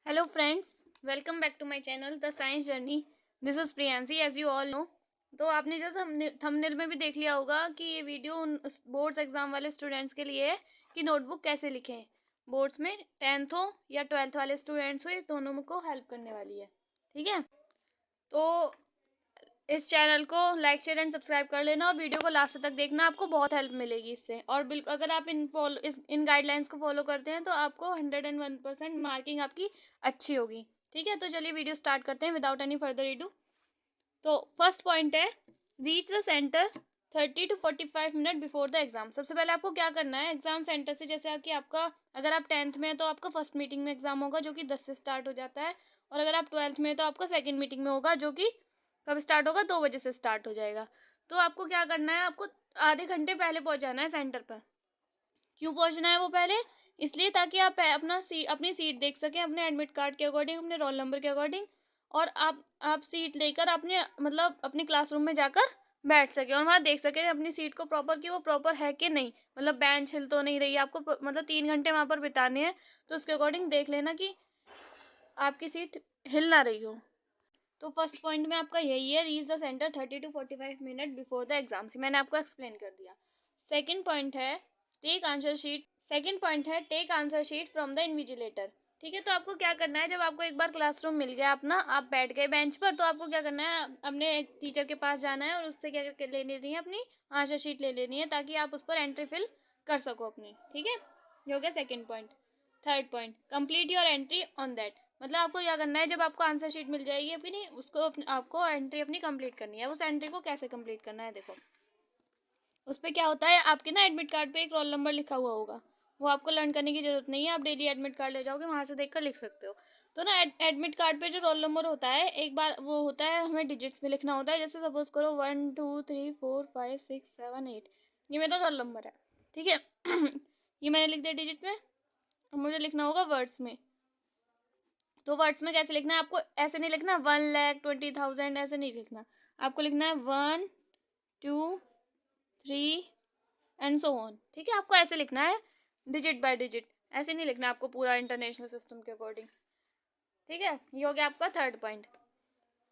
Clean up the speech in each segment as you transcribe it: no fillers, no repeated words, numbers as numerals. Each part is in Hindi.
Hello friends, welcome back to my channel The Science Journey. This is Priyansi as you all know. तो आपने जैसे थंबनेल में भी देख लिया होगा कि ये वीडियो उन बोर्ड्स एग्जाम वाले स्टूडेंट्स के लिए है कि नोटबुक कैसे लिखें। बोर्ड्स में 10th हो या 12th वाले स्टूडेंट्स हो, इस दोनों को हेल्प करने वाली है। ठीक है, तो इस चैनल को लाइक शेयर एंड सब्सक्राइब कर लेना और वीडियो को लास्ट तक देखना, आपको बहुत हेल्प मिलेगी इससे। और बिल्कुल अगर आप इन गाइडलाइंस को फॉलो करते हैं तो आपको 101% मार्किंग आपकी अच्छी होगी। ठीक है, तो चलिए वीडियो स्टार्ट करते हैं विदाउट एनी फर्दर इडू। तो फर्स्ट पॉइंट है reach the centre 30 to 45 minute before the exam. सबसे पहले आपको क्या करना है, एग्जाम सेंटर से जैसे आपका अगर आप 10th में है तो आपका फर्स्ट मीटिंग में एग्जाम होगा जो कि 10 से स्टार्ट हो जाता है, और अगर आप 12th में है तो आपका सेकेंड मीटिंग में होगा जो कि कब स्टार्ट होगा, 2 बजे से स्टार्ट हो जाएगा। तो आपको क्या करना है, आपको आधे घंटे पहले पहुंच जाना है सेंटर पर। क्यों पहुंचना है वो पहले, इसलिए ताकि आप अपनी सीट देख सकें अपने एडमिट कार्ड के अकॉर्डिंग, अपने रोल नंबर के अकॉर्डिंग, और आप सीट लेकर अपने अपने क्लासरूम में जाकर बैठ सके और वहाँ देख सके अपनी सीट को प्रॉपर कि वो प्रॉपर है कि नहीं, बेंच हिल तो नहीं रही है। आपको 3 घंटे वहाँ पर बिताने हैं, तो उसके अकॉर्डिंग देख लेना कि आपकी सीट हिल ना रही हो। तो फर्स्ट पॉइंट में आपका यही है, reach the centre 30 to 45 minute before the exam से मैंने आपको एक्सप्लेन कर दिया। सेकंड पॉइंट है take answer sheet from the invigilator. ठीक है, तो आपको क्या करना है, जब आपको एक बार क्लासरूम मिल गया अपना, आप बैठ गए बेंच पर, तो आपको क्या करना है, अपने टीचर के पास जाना है और उससे क्या ले लेनी है, अपनी आंसर शीट ले लेनी है ताकि आप उस पर एंट्री फिल कर सको अपनी। ठीक है, ये हो गया second point. Third point, complete your entry on that. आपको क्या करना है, जब आपको आंसर शीट मिल जाएगी अपनी, उसको आपको एंट्री अपनी कंप्लीट करनी है। उस एंट्री को कैसे कंप्लीट करना है, देखो उस पर क्या होता है, आपके ना एडमिट कार्ड पे एक रोल नंबर लिखा हुआ होगा, वो आपको लर्न करने की जरूरत नहीं है, आप डेली एडमिट कार्ड ले जाओगे वहाँ से देखकर लिख सकते हो। तो ना एडमिट कार्ड पे जो रोल नंबर होता है, एक बार वो होता है हमें डिजिट्स में लिखना होता है। जैसे सपोज करो 1 2 3 4 5 6 7 8, ये मेरा रोल नंबर है। ठीक है ये मैंने लिख दिया डिजिट में। अब मुझे लिखना होगा वर्ड्स में। तो वर्ड्स में कैसे लिखना है, आपको ऐसे नहीं लिखना 1,20,000 ऐसे नहीं लिखना, आपको लिखना है 1 2 3 एंड सो ऑन। ठीक है, आपको ऐसे लिखना है डिजिट बाय डिजिट, ऐसे नहीं लिखना आपको पूरा इंटरनेशनल सिस्टम के अकॉर्डिंग। ठीक है, ये हो गया आपका थर्ड पॉइंट।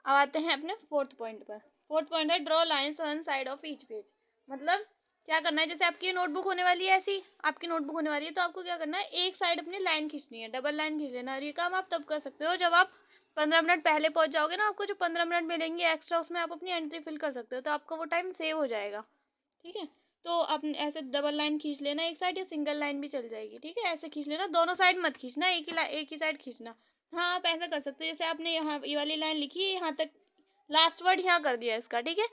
अब आते हैं अपने फोर्थ पॉइंट पर। फोर्थ पॉइंट है draw lines on side of each page. क्या करना है, जैसे आपकी नोटबुक होने वाली है, ऐसी आपकी नोटबुक होने वाली है, तो आपको क्या करना है, एक साइड अपनी लाइन खींचनी है, डबल लाइन खींच लेना। और ये काम आप तब कर सकते हो जब आप 15 मिनट पहले पहुंच जाओगे ना, आपको जो 15 मिनट मिलेंगे एक्स्ट्रा, उसमें आप अपनी एंट्री फिल कर सकते हो, तो आपका वो टाइम सेव हो जाएगा। ठीक है, तो आप ऐसे डबल लाइन खींच लेना एक साइड, या सिंगल लाइन भी चल जाएगी। ठीक है, ऐसे खींच लेना, दोनों साइड मत खींचना, एक ही साइड खींचना। हाँ, आप ऐसा कर सकते हो, जैसे आपने यहाँ ये वाली लाइन लिखी है, यहाँ तक लास्ट वर्ड यहाँ कर दिया इसका। ठीक है,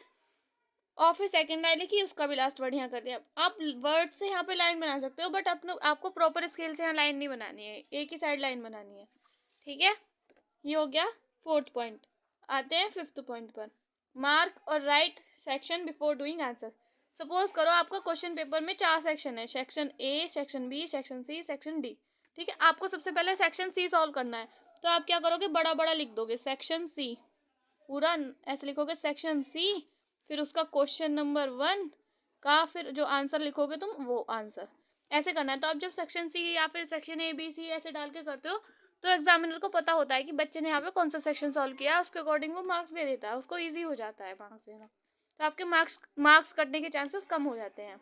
और फिर सेकंड लाइन लिखी, उसका भी लास्ट वर्ड यहाँ कर दिया। आप वर्ड से यहाँ पे लाइन बना सकते हो, बट आपको प्रॉपर स्केल से यहाँ लाइन नहीं बनानी है, एक ही साइड लाइन बनानी है। ठीक है, ये हो गया फोर्थ पॉइंट। आते हैं फिफ्थ पॉइंट पर, मार्क और write section before doing answer. Suppose करो आपका क्वेश्चन पेपर में 4 सेक्शन है, section A, section B, section C, section D. ठीक है, आपको सबसे पहले सेक्शन सी सॉल्व करना है। तो आप क्या करोगे, बड़ा बड़ा लिख दोगे सेक्शन सी, पूरा ऐसे लिखोगे सेक्शन सी, फिर उसका क्वेश्चन नंबर 1 का फिर जो आंसर लिखोगे तुम, वो आंसर ऐसे करना है। तो आप जब सेक्शन सी या फिर सेक्शन ए बी सी ऐसे डाल के करते हो, तो एग्जामिनर को पता होता है कि बच्चे ने यहाँ पे कौन सा सेक्शन सॉल्व किया, उसके अकॉर्डिंग वो मार्क्स दे देता है, उसको ईजी हो जाता है मार्क्स देना। तो आपके मार्क्स कटने के चांसेस कम हो जाते हैं।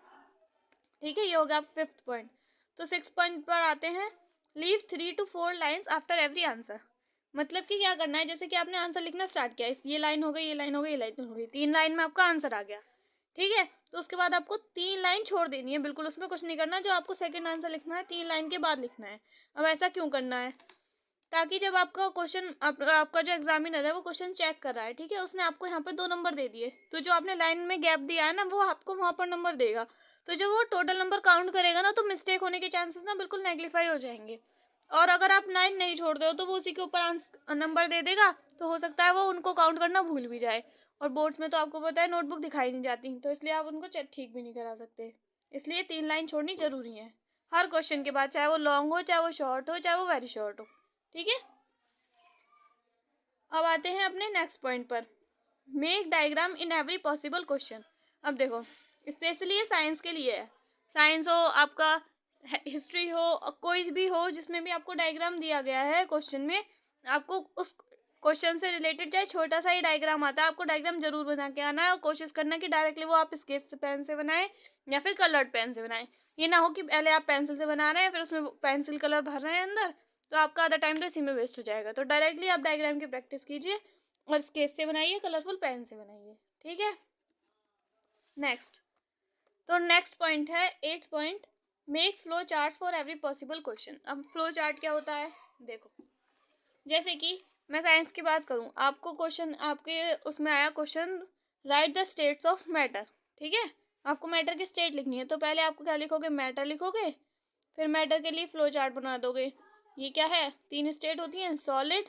ठीक है, ये हो गया फिफ्थ पॉइंट। तो सिक्स पॉइंट पर आते हैं, leave 3 to 4 lines after every answer. कि क्या करना है, जैसे कि आपने आंसर लिखना स्टार्ट किया, ये लाइन हो गई, ये लाइन हो गई, ये लाइन हो गई, 3 लाइन में आपका आंसर आ गया। ठीक है, तो उसके बाद आपको 3 लाइन छोड़ देनी है, बिल्कुल उसमें कुछ नहीं करना। जो आपको सेकंड आंसर लिखना है 3 लाइन के बाद लिखना है। अब ऐसा क्यों करना है, ताकि जब आपका क्वेश्चन आपका जो एग्जामिनर है वो क्वेश्चन चेक कर रहा है, ठीक है, उसने आपको यहाँ पे 2 नंबर दे दिए, तो जो आपने लाइन में गैप दिया है ना, वो आपको वहाँ पर नंबर देगा। तो जब वो टोटल नंबर काउंट करेगा ना, तो मिस्टेक होने के चांसेस ना बिल्कुल नेगलीफाई हो जाएंगे। और अगर आप लाइन नहीं छोड़ दो तो वो उसी के ऊपर नंबर दे देगा, तो हो सकता है वो उनको काउंट करना भूल भी जाए। और बोर्ड्स में तो आपको पता है नोटबुक दिखाई नहीं जाती, तो इसलिए आप उनको ठीक भी नहीं करा सकते। इसलिए 3 लाइन छोड़नी जरूरी है हर क्वेश्चन के बाद, चाहे वो लॉन्ग हो, चाहे वो शॉर्ट हो, चाहे वो वेरी शॉर्ट हो। ठीक है, अब आते हैं अपने नेक्स्ट पॉइंट पर, make diagram in every possible question. अब देखो, स्पेशली ये साइंस के लिए है। साइंस हो आपका हिस्ट्री हो, कोई भी हो जिसमें भी आपको डायग्राम दिया गया है क्वेश्चन में, आपको उस क्वेश्चन से रिलेटेड चाहे छोटा सा ही डायग्राम आता है, आपको डायग्राम जरूर बना के आना है और कोशिश करना कि डायरेक्टली वो आप स्केच पेन से बनाएं या फिर कलर्ड पेन से बनाएं। ये ना हो कि पहले आप पेंसिल से बना रहे हैं फिर उसमें पेंसिल कलर भर रहे हैं अंदर, तो आपका आधा टाइम तो इसी में वेस्ट हो जाएगा। तो डायरेक्टली आप डायग्राम की प्रैक्टिस कीजिए और स्केच से बनाइए, कलरफुल पेन से बनाइए, ठीक है। नेक्स्ट, तो नेक्स्ट पॉइंट है 8th point, make flow charts for every possible question. अब फ्लो चार्ट क्या होता है, देखो जैसे कि मैं साइंस की बात करूं, आपको क्वेश्चन आपके उसमें आया question, right the states of matter, ठीक है। आपको मैटर की स्टेट लिखनी है, तो पहले आपको क्या लिखोगे, मैटर लिखोगे, फिर मैटर के लिए फ्लो चार्ट बना दोगे। ये क्या है, 3 स्टेट होती हैं, सॉलिड,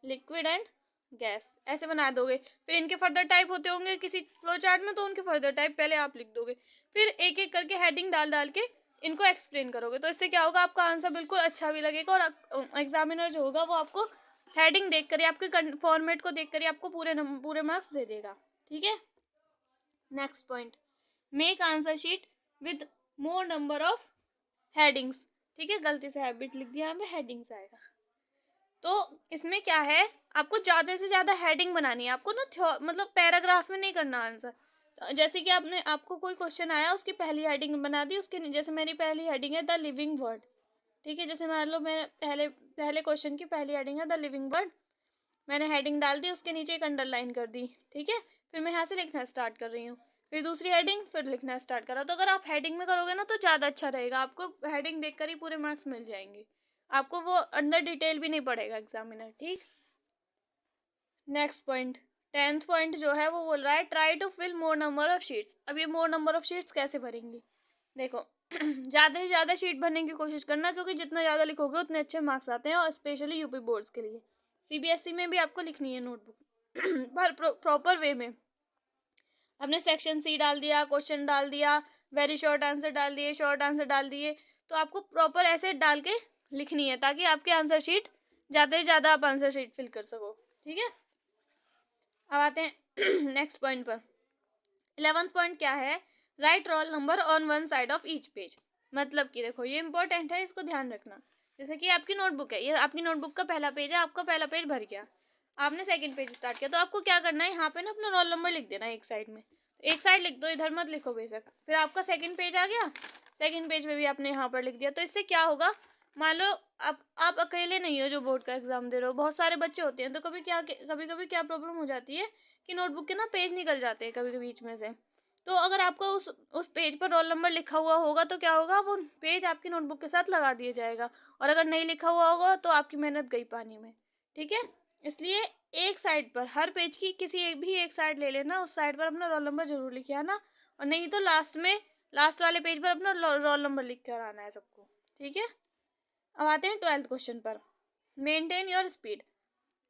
लिक्विड एंड गैस, ऐसे बना दोगे। फिर इनके फर्दर टाइप होते होंगे किसी फ्लो चार्ट में, तो उनके फर्दर टाइप पहले आप लिख दोगे, फिर एक एक करके हेडिंग डाल डाल के इनको एक्सप्लेन करोगे। तो इससे क्या होगा, आपका आंसर बिल्कुल अच्छा भी लगेगा और एग्जामिनर जो होगा वो आपको हेडिंग देख कर, आपके फॉर्मेट को देख कर आपको पूरे मार्क्स दे देगा, ठीक है। Next point, make answer sheet with more number of headings, ठीक है, गलती से हैबिट लिख दिया, यहाँ पे हेडिंग्स आएगा। तो इसमें क्या है, आपको ज़्यादा से ज़्यादा हेडिंग बनानी है, आपको ना मतलब पैराग्राफ में नहीं करना आंसर। जैसे कि आपको कोई क्वेश्चन आया, उसकी पहली हेडिंग बना दी, उसके जैसे मेरी पहली हेडिंग है द लिविंग वर्ड, ठीक है। जैसे मान लो मैं पहले क्वेश्चन की पहली हेडिंग है द लिविंग वर्ड, मैंने हेडिंग डाल दी, उसके नीचे एक अंडरलाइन कर दी, ठीक है। फिर मैं यहाँ से लिखना स्टार्ट कर रही हूँ, फिर दूसरी हेडिंग, फिर लिखना स्टार्ट करा। तो अगर आप हेडिंग में करोगे ना तो ज़्यादा अच्छा रहेगा, आपको हेडिंग देखकर ही पूरे मार्क्स मिल जाएंगे, आपको वो अंदर डिटेल भी नहीं पड़ेगा एग्जामिनर, ठीक। नेक्स्ट पॉइंट, 10th पॉइंट जो है वो बोल रहा है try to fill more number of sheets. अब ये मोर नंबर ऑफ शीट्स कैसे भरेंगी, देखो ज़्यादा से ज़्यादा शीट भरने की कोशिश करना, क्योंकि जितना ज़्यादा लिखोगे उतने अच्छे मार्क्स आते हैं, और स्पेशली यूपी बोर्ड्स के लिए। सीबीएसई में भी आपको लिखनी है नोटबुक पर प्रॉपर वे में, अपने सेक्शन सी डाल दिया, क्वेश्चन डाल दिया, वेरी शॉर्ट आंसर डाल दिए, शॉर्ट आंसर डाल दिए, तो आपको प्रॉपर ऐसे डाल के लिखनी है ताकि आपके आंसर शीट ज़्यादा से ज़्यादा आप आंसर शीट फिल कर सको, ठीक है। अब आते हैं नेक्स्ट पॉइंट पर। 11th पॉइंट क्या है, right roll number on one side of each page. मतलब कि देखो ये इंपॉर्टेंट है, इसको ध्यान रखना। जैसे कि आपकी नोटबुक है, ये आपकी नोटबुक का पहला पेज है, आपका पहला पेज भर गया, आपने सेकंड पेज स्टार्ट किया, तो आपको क्या करना है, यहाँ पे ना अपना रोल नंबर लिख देना है एक साइड में, एक साइड लिख दो, इधर मत लिखो बेशक। फिर आपका सेकंड पेज आ गया, सेकंड पेज में भी आपने यहाँ पर लिख दिया। तो इससे क्या होगा, मान लो आप अकेले नहीं हो जो बोर्ड का एग्जाम दे रहे हो, बहुत सारे बच्चे होते हैं, तो कभी कभी क्या प्रॉब्लम हो जाती है कि नोटबुक के ना पेज निकल जाते हैं कभी कभी बीच में से। तो अगर आपको उस पेज पर रोल नंबर लिखा हुआ होगा तो क्या होगा, वो पेज आपकी नोटबुक के साथ लगा दिया जाएगा, और अगर नहीं लिखा हुआ होगा तो आपकी मेहनत गई पानी में, ठीक है। इसलिए एक साइड पर, हर पेज की किसी एक साइड ले लेना, उस साइड पर अपना रोल नंबर जरूर लिखे आना, और नहीं तो लास्ट वाले पेज पर अपना रोल नंबर लिख कर आना है सबको, ठीक है। अब आते हैं 12th क्वेश्चन पर, मेंटेन योर स्पीड।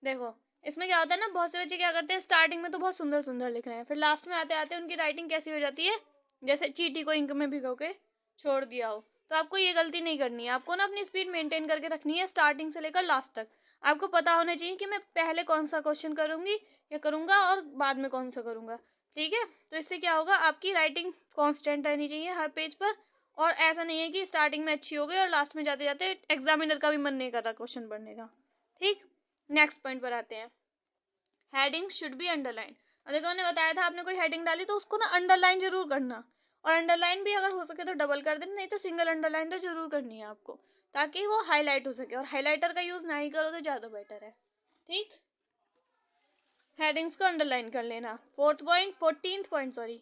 देखो इसमें क्या होता है ना, बहुत से बच्चे क्या करते हैं, स्टार्टिंग में तो बहुत सुंदर सुंदर लिख रहे हैं, फिर लास्ट में आते आते उनकी राइटिंग कैसी हो जाती है, जैसे चींटी को इंक में भिगो के छोड़ दिया हो। तो आपको ये गलती नहीं करनी है, आपको ना अपनी स्पीड मेंटेन करके रखनी है स्टार्टिंग से लेकर लास्ट तक। आपको पता होना चाहिए कि मैं पहले कौन सा क्वेश्चन करूँगी या करूँगा और बाद में कौन सा करूँगा, ठीक है। तो इससे क्या होगा, आपकी राइटिंग कॉन्स्टेंट रहनी चाहिए हर पेज पर, और ऐसा नहीं है कि स्टार्टिंग में अच्छी हो गई और लास्ट में जाते जाते एग्जामिनर का भी मन नहीं कर रहा क्वेश्चन पढ़ने का, ठीक। नेक्स्ट पॉइंट पर आते हैं, हेडिंग शुड बी अंडरलाइन। और देखो मैंने बताया था, आपने कोई हेडिंग डाली तो उसको ना अंडरलाइन जरूर करना, और अंडरलाइन भी अगर हो सके तो डबल कर देना, नहीं तो सिंगल अंडरलाइन तो जरूर करनी है आपको, ताकि वो हाईलाइट हो सके, और हाईलाइटर का यूज ना ही करो तो ज़्यादा बेटर है, ठीक। हेडिंग्स को अंडरलाइन कर लेना। 14th point sorry,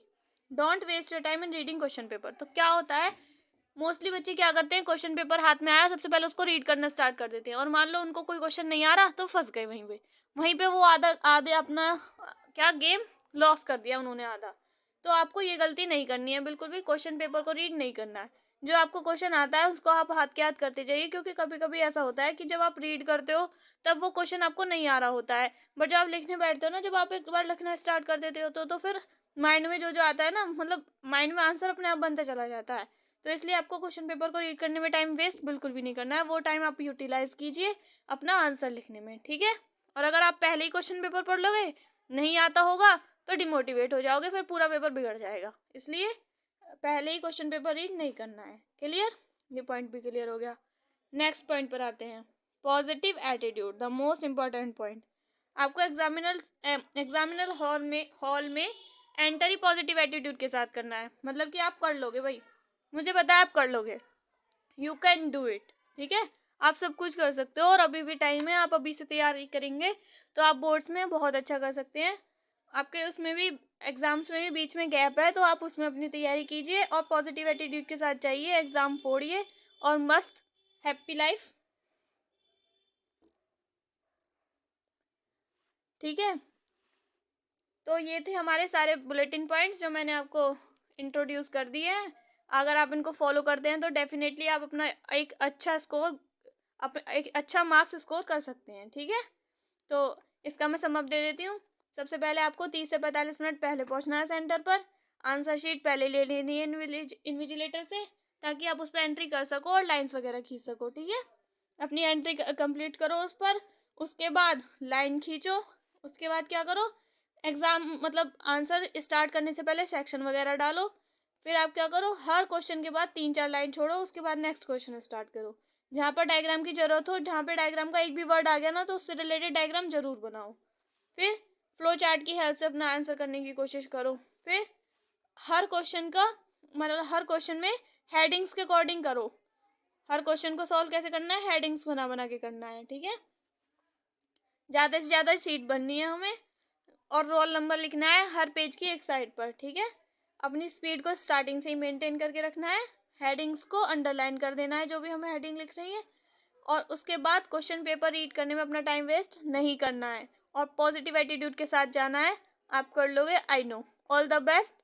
don't waste your time in reading question paper. तो क्या होता है, मोस्टली बच्चे क्या करते हैं, क्वेश्चन पेपर हाथ में आया सबसे पहले उसको रीड करना स्टार्ट कर देते हैं, और मान लो उनको कोई क्वेश्चन नहीं आ रहा तो फंस गए वहीं पे वो आधे अपना क्या गेम लॉस कर दिया उन्होंने आधा। तो आपको ये गलती नहीं करनी है, बिल्कुल भी क्वेश्चन पेपर को रीड नहीं करना है। जो आपको क्वेश्चन आता है उसको आप हाथ के हाथ करते जाइए, क्योंकि कभी कभी ऐसा होता है कि जब आप रीड करते हो तब वो क्वेश्चन आपको नहीं आ रहा होता है, बट जब आप लिखने बैठते हो ना, जब आप एक बार लिखना स्टार्ट कर देते हो तो फिर माइंड में जो आता है ना, मतलब माइंड में आंसर अपने आप बनता चला जाता है। तो इसलिए आपको क्वेश्चन पेपर को रीड करने में टाइम वेस्ट बिल्कुल भी नहीं करना है, वो टाइम आप यूटिलाइज कीजिए अपना आंसर लिखने में, ठीक है। और अगर आप पहले ही क्वेश्चन पेपर पढ़ लोगे, नहीं आता होगा, तो डिमोटिवेट हो जाओगे, फिर पूरा पेपर बिगड़ जाएगा। इसलिए पहले ही क्वेश्चन पेपर रीड नहीं करना है, क्लियर। ये पॉइंट भी क्लियर हो गया। नेक्स्ट पॉइंट पर आते हैं, positive attitude, the most important point. आपको एग्जामिनर हॉल में एंटर ही पॉजिटिव एटीट्यूड के साथ करना है, मतलब कि आप कर लोगे भाई, मुझे पता है आप कर लोगे, यू कैन डू इट, ठीक है, आप सब कुछ कर सकते हो और अभी भी टाइम है, आप अभी से तैयारी करेंगे तो आप बोर्ड्स में बहुत अच्छा कर सकते हैं। आपके उसमें भी एग्जाम्स में भी बीच में गैप है, तो आप उसमें अपनी तैयारी कीजिए और पॉजिटिव एटीट्यूड के साथ जाइए, एग्जाम फोड़िए और मस्त हैप्पी लाइफ, ठीक है। तो ये थे हमारे सारे बुलेटिन पॉइंट्स जो मैंने आपको इंट्रोड्यूस कर दिए हैं। अगर आप इनको फॉलो करते हैं तो डेफिनेटली आप अपना एक अच्छा मार्क्स स्कोर कर सकते हैं, ठीक है। तो इसका मैं समअप दे देती हूँ। सबसे पहले आपको 30 से 45 मिनट पहले पहुंचना है सेंटर पर, आंसर शीट पहले ले लेनी है इन्विजिलेटर से, ताकि आप उस पर एंट्री कर सको और लाइंस वगैरह खींच सको, ठीक है। अपनी एंट्री कंप्लीट करो उस पर, उसके बाद लाइन खींचो, उसके बाद क्या करो, एग्जाम मतलब आंसर स्टार्ट करने से पहले सेक्शन वगैरह डालो, फिर आप क्या करो, हर क्वेश्चन के बाद 3-4 लाइन छोड़ो, उसके बाद नेक्स्ट क्वेश्चन स्टार्ट करो। जहाँ पर डायग्राम की जरूरत हो, जहाँ पे डायग्राम का एक भी वर्ड आ गया ना, तो उससे रिलेटेड डायग्राम जरूर बनाओ। फिर फ्लो चार्ट की हेल्प से अपना आंसर करने की कोशिश करो। फिर हर क्वेश्चन का मतलब हर क्वेश्चन में हेडिंग्स के अकॉर्डिंग करो, हर क्वेश्चन को सॉल्व कैसे करना है, हेडिंग्स बना बना के करना है, ठीक है। ज़्यादा से ज़्यादा शीट बननी है हमें और रोल नंबर लिखना है हर पेज की एक साइड पर, ठीक है। अपनी स्पीड को स्टार्टिंग से ही मेंटेन करके रखना है, हेडिंग्स को अंडरलाइन कर देना है जो भी हमें हेडिंग लिख रही है, और उसके बाद क्वेश्चन पेपर रीड करने में अपना टाइम वेस्ट नहीं करना है और पॉजिटिव एटीट्यूड के साथ जाना है, आप कर लोगे, I know. All the best,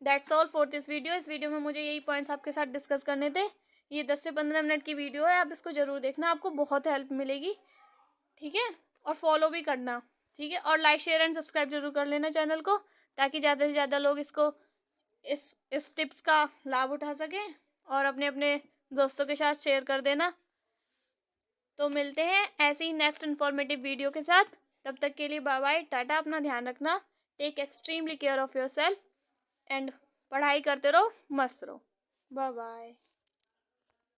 that's all for this video. इस वीडियो में मुझे यही पॉइंट्स आपके साथ डिस्कस करने थे। ये 10 से 15 मिनट की वीडियो है, आप इसको जरूर देखना, आपको बहुत हेल्प मिलेगी, ठीक है। और फॉलो भी करना, ठीक है, और लाइक शेयर एंड सब्सक्राइब जरूर कर लेना चैनल को, ताकि ज़्यादा से ज़्यादा लोग इस टिप्स का लाभ उठा सकें, और अपने अपने दोस्तों के साथ शेयर कर देना। तो मिलते हैं ऐसे ही नेक्स्ट इन्फॉर्मेटिव वीडियो के साथ, तब तक के लिए बाय बाय, टाटा, अपना ध्यान रखना, take extremely care of yourself and पढ़ाई करते रहो, मस्त रहो, बाय बाय।